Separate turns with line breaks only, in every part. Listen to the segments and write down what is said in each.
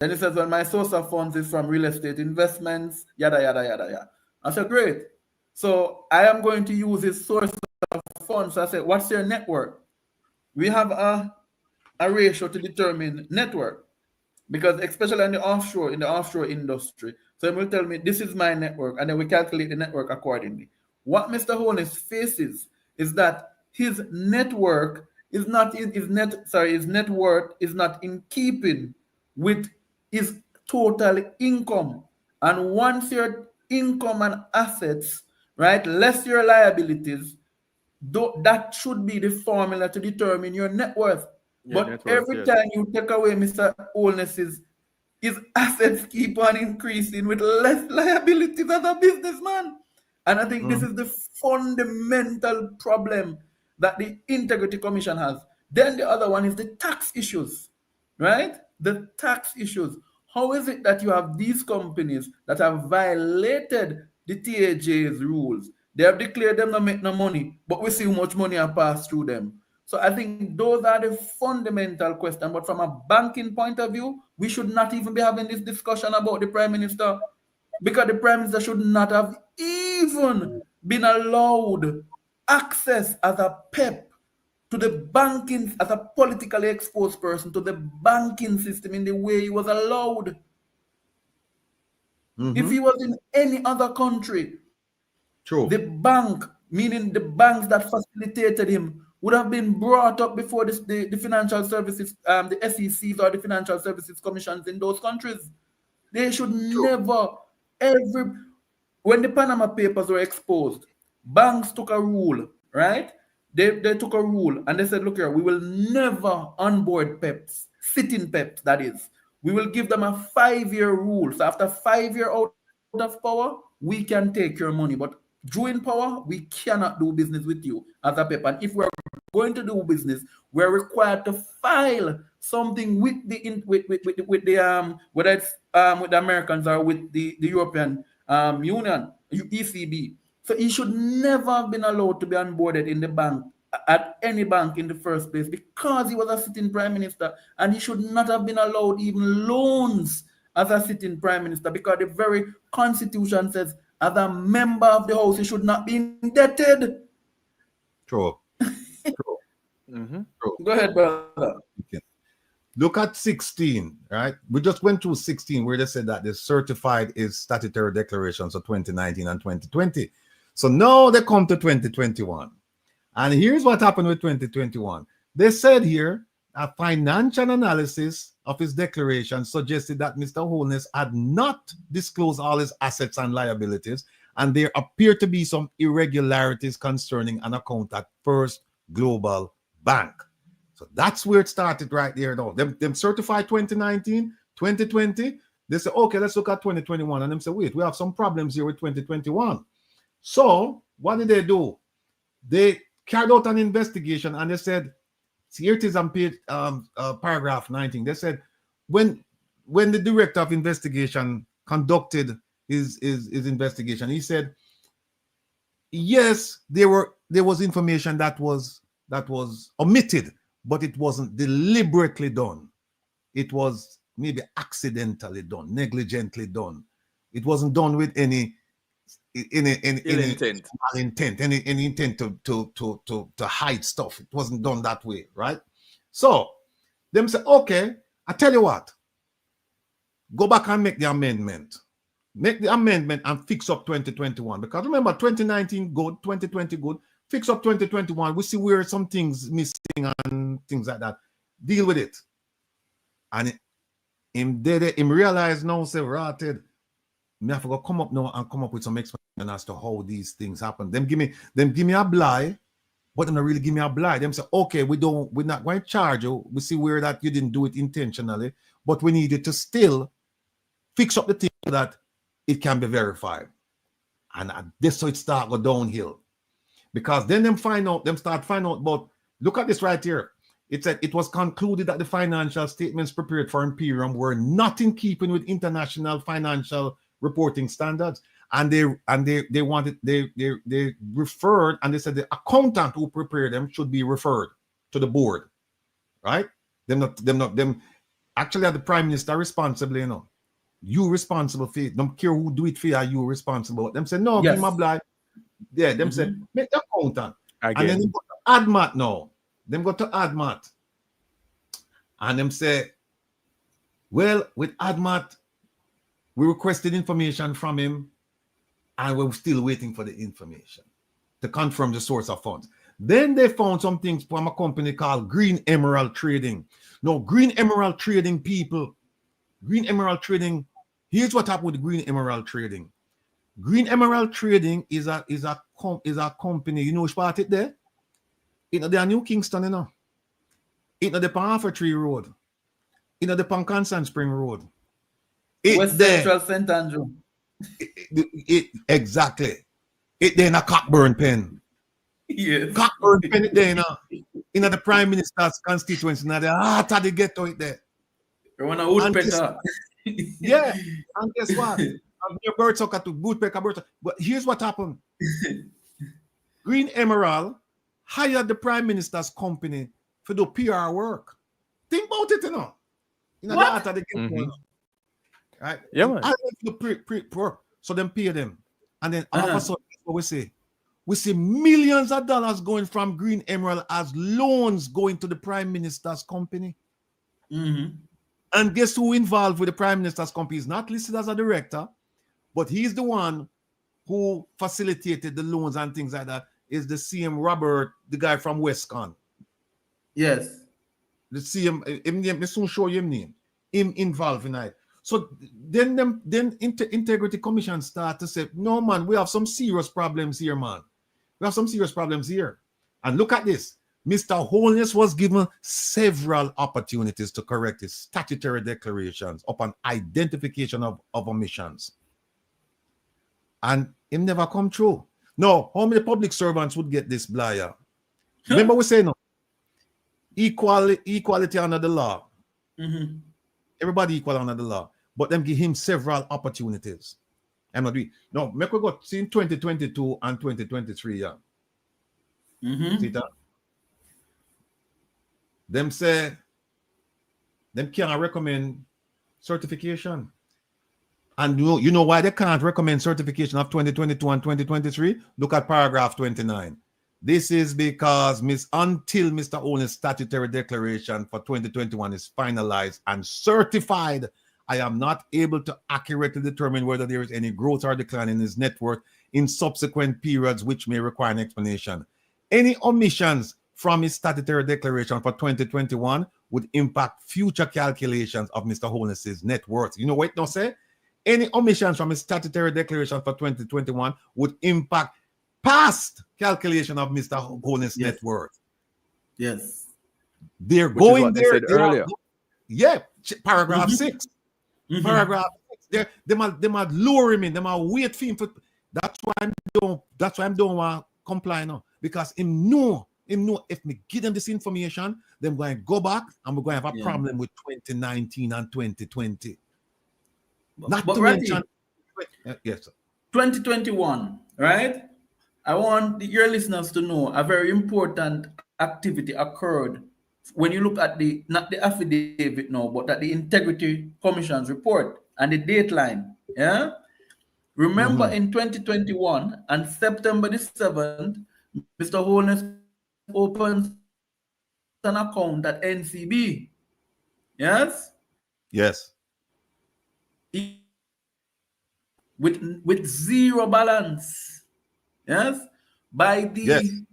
Then he says, well, my source of funds is from real estate investments, yada, yada, yada, yada. I said, great. So I am going to use his source of funds. So I said, what's your network? We have a ratio to determine network, because especially in the offshore industry. So he will tell me, this is my network, and then we calculate the network accordingly. What Mr. Holness faces is that his network is not his net worth is not in keeping with his total income. And once your income and assets, right, less your liabilities, that should be the formula to determine your net worth.
Yeah,
But
network,
every
yes.
time you take away Mr. Holness's, his assets keep on increasing with less liabilities as a businessman. And I think this is the fundamental problem that the Integrity Commission has. Then the other one is the tax issues, right? The tax issues. How is it that you have these companies that have violated the TAJ's rules? They have declared them not make no money, but we see how much money are passed through them. So I think those are the fundamental questions. But from a banking point of view, we should not even be having this discussion about the Prime Minister, because the Prime Minister should not have even been allowed access as a PEP to the banking, as a politically exposed person, to the banking system in the way he was allowed. If he was in any other country, the
True.
bank, meaning the banks that facilitated him, would have been brought up before the financial services, the SECs or the financial services commissions in those countries. They should
True.
never, when the Panama Papers were exposed, banks took a rule, right? They took a rule and they said, look here, we will never onboard PEPs, sitting PEPs, that is. We will give them a 5-year rule. So after 5 years out of power, we can take your money. But during power, we cannot do business with you as a PEP. And if we're going to do business, we're required to file something with the whether it's with the Americans or with the European Union, ECB. So he should never have been allowed to be onboarded in the bank, at any bank in the first place, because he was a sitting prime minister, and he should not have been allowed even loans as a sitting prime minister, because the very constitution says as a member of the house he should not be indebted.
True. True.
Mm-hmm.
True.
Go ahead, brother.
Okay. Look at 16, right? We just went through 16 where they said that the certified is statutory declarations of 2019 and 2020. So now they come to 2021. And here's what happened with 2021. They said here a financial analysis of his declaration suggested that Mr. Holness had not disclosed all his assets and liabilities, and there appear to be some irregularities concerning an account at First Global Bank. So that's where it started right there. Now, them certified 2019, 2020. They say, okay, let's look at 2021. And them say, wait, we have some problems here with 2021. So what did they do? They carried out an investigation and they said, here it is on page paragraph 19. They said, when the director of investigation conducted his investigation, he said, yes, there was information that was omitted, but it wasn't deliberately done. It was maybe accidentally done, negligently done. It wasn't done with any
intent,
any intent to hide stuff. It wasn't done that way, right? So them say, okay, I tell you what, go back and make the amendment. Make the amendment and fix up 2021. Because remember, 2019 good, 2020 good. Fix up 2021. We see where some things missing and things like that. Deal with it. And him realize now, say, rotted. Me have to go come up now and come up with some explanation as to how these things happen. Them give me a blight, but them not really give me a blight. Them say, okay, we're not going to charge you. We see where that you didn't do it intentionally, but we need you to still fix up the thing so that it can be verified. And this so it start go downhill. Because then them start find out about, look at this right here. It said it was concluded that the financial statements prepared for Imperium were not in keeping with international financial reporting standards, and they referred, and they said the accountant who prepared them should be referred to the board, right? Actually, the prime minister responsible, you know. You responsible for it. Don't care who do it for you, you responsible. Them say, no, give
Yes.
my blind. Yeah, them say, make the accountant. And then
Again.
them go to ADMAT now. Them go to ADMAT. And them say, well, with ADMAT, we requested information from him and we're still waiting for the information to confirm the source of funds. Then they found some things from a company called Green Emerald Trading. Now, Green Emerald Trading people, Green Emerald Trading, here's what happened with Green Emerald Trading. Green Emerald Trading is a company, you know which part it there? It's not there New Kingston, you know. It's not the Pan Tree Road. It's not the Pan Constant Spring Road.
West Central St. Andrew.
Exactly. It there in a Cockburn Pen.
Yes.
Cockburn Pen it there, in the Prime Minister's constituency. Now the heart of the ghetto it there.
You want a woodpecker.
Yeah, and guess what? I'm your bird sucker to woodpecker bird. But here's what happened. Green Emerald hired the Prime Minister's company to do PR work. Think about it, you know. The heart of the ghetto. Right?
Yeah, man.
I do work. So them pay them. And then all of a sudden, what we see? We see millions of dollars going from Green Emerald as loans going to the Prime Minister's company. And guess who involved with the Prime Minister's company? He's not listed as a director, but he's the one who facilitated the loans and things like that. Is the CM Robert, the guy from Westcon.
Yes.
The CM, I soon show you him name. Him involved in it. So then Integrity Commission start to say, no man, we have some serious problems here, man. We have some serious problems here. And look at this. Mr. Holness was given several opportunities to correct his statutory declarations upon identification of omissions. And him never come true. No, how many public servants would get this blyer? Remember we say no. Equality under the law. Everybody equal under the law. But them give him several opportunities. I'm not doing. No, make we go see in 2022 and 2023, yeah. See that? Them say them can't recommend certification. And you know why they can't recommend certification of 2022 and 2023? Look at paragraph 29. This is because until Mr. Holness' statutory declaration for 2021 is finalized and certified, I am not able to accurately determine whether there is any growth or decline in his net worth in subsequent periods which may require an explanation. Any omissions from his statutory declaration for 2021 would impact future calculations of Mr. Holness' net worth. You know what it don't say? Any omissions from his statutory declaration for 2021 would impact past calculation of Mr. Holness' net worth.
Yes.
They're
Which
going
is what
there.
they said earlier.
Paragraph 6. Paragraph 6. They might lure him in. They might wait for him. That's why I don't want to comply now. Because him know if me give them this information, they're going to go back and we're going to have a problem with 2019 and 2020. Not to mention. Yes, sir.
2021, right? I want your listeners to know a very important activity occurred when you look at not the affidavit now, but at the Integrity Commission's report and the dateline. Yeah. Remember in 2021 and September the 7th, Mr. Holness opens an account at NCB. Yes?
Yes.
With zero balance. Yes? By the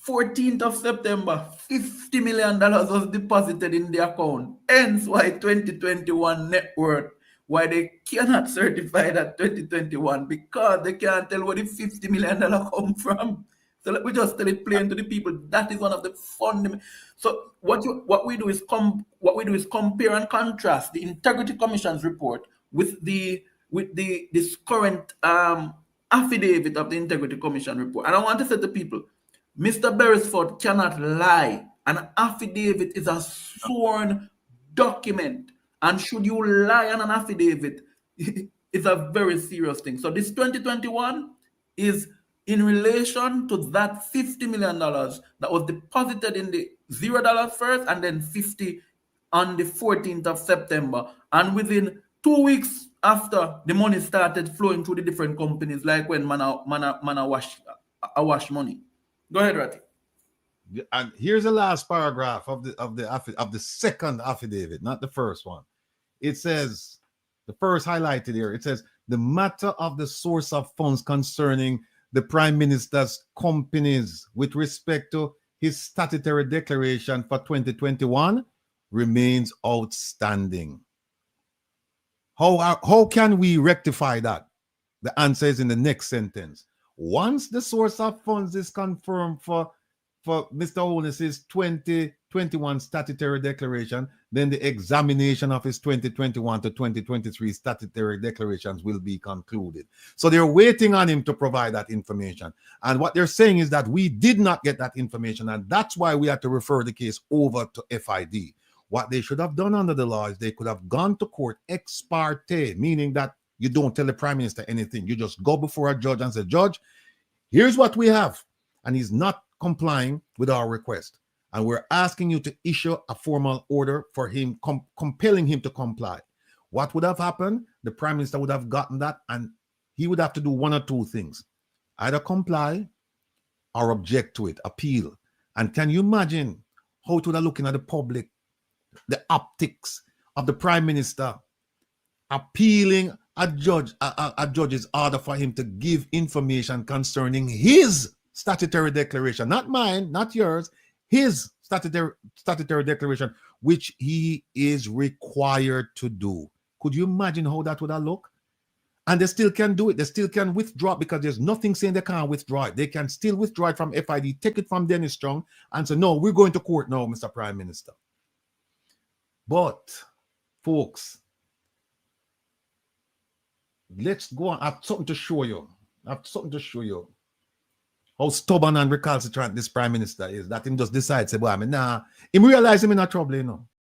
14th of September, $50 million was deposited in the account. Hence why 2021 net worth, why they cannot certify that 2021, because they can't tell where the $50 million come from. So let me just tell it plain to the people. That is one of the fundamental. So what we do is compare and contrast the Integrity Commission's report with this current affidavit of the Integrity Commission report. And I want to say to people, Mr. Beresford cannot lie. An affidavit is a sworn document. And should you lie on an affidavit, it's a very serious thing. So this 2021 is in relation to that $50 million that was deposited in the $0 first and then 50 on the 14th of September. And within 2 weeks after, the money started flowing through the different companies, like when man wash money. Go ahead, Ratty.
And here's the last paragraph of the second affidavit, not the first one. It says, the first highlighted here, it says, the matter of the source of funds concerning the Prime Minister's companies with respect to his statutory declaration for 2021 remains outstanding. How can we rectify that? The answer is in the next sentence. Once the source of funds is confirmed for Mr. Holness's 2021 statutory declaration, then the examination of his 2021 to 2023 statutory declarations will be concluded. So they're waiting on him to provide that information. And what they're saying is that we did not get that information, and that's why we had to refer the case over to FID. What they should have done under the law is they could have gone to court ex parte, meaning that you don't tell the Prime Minister anything. You just go before a judge and say, Judge, here's what we have. And he's not complying with our request. And we're asking you to issue a formal order for him, compelling him to comply. What would have happened? The Prime Minister would have gotten that, and he would have to do one or two things. Either comply or object to it, appeal. And can you imagine how it would have looking at the public, the optics of the Prime Minister appealing a judge's order for him to give information concerning his statutory declaration, not mine, not yours, his statutory declaration, which he is required to do. Could you imagine how that would have looked? And they still can do it. They still can withdraw it because there's nothing saying they can't withdraw it. They can still withdraw it from FID, take it from Dennis Strong and say, no, we're going to court now, Mr. Prime Minister. But, folks, let's go on. I have something to show you. How stubborn and recalcitrant this Prime Minister is. That him just decides, say, well, I mean, nah, him realize him in a trouble, you know.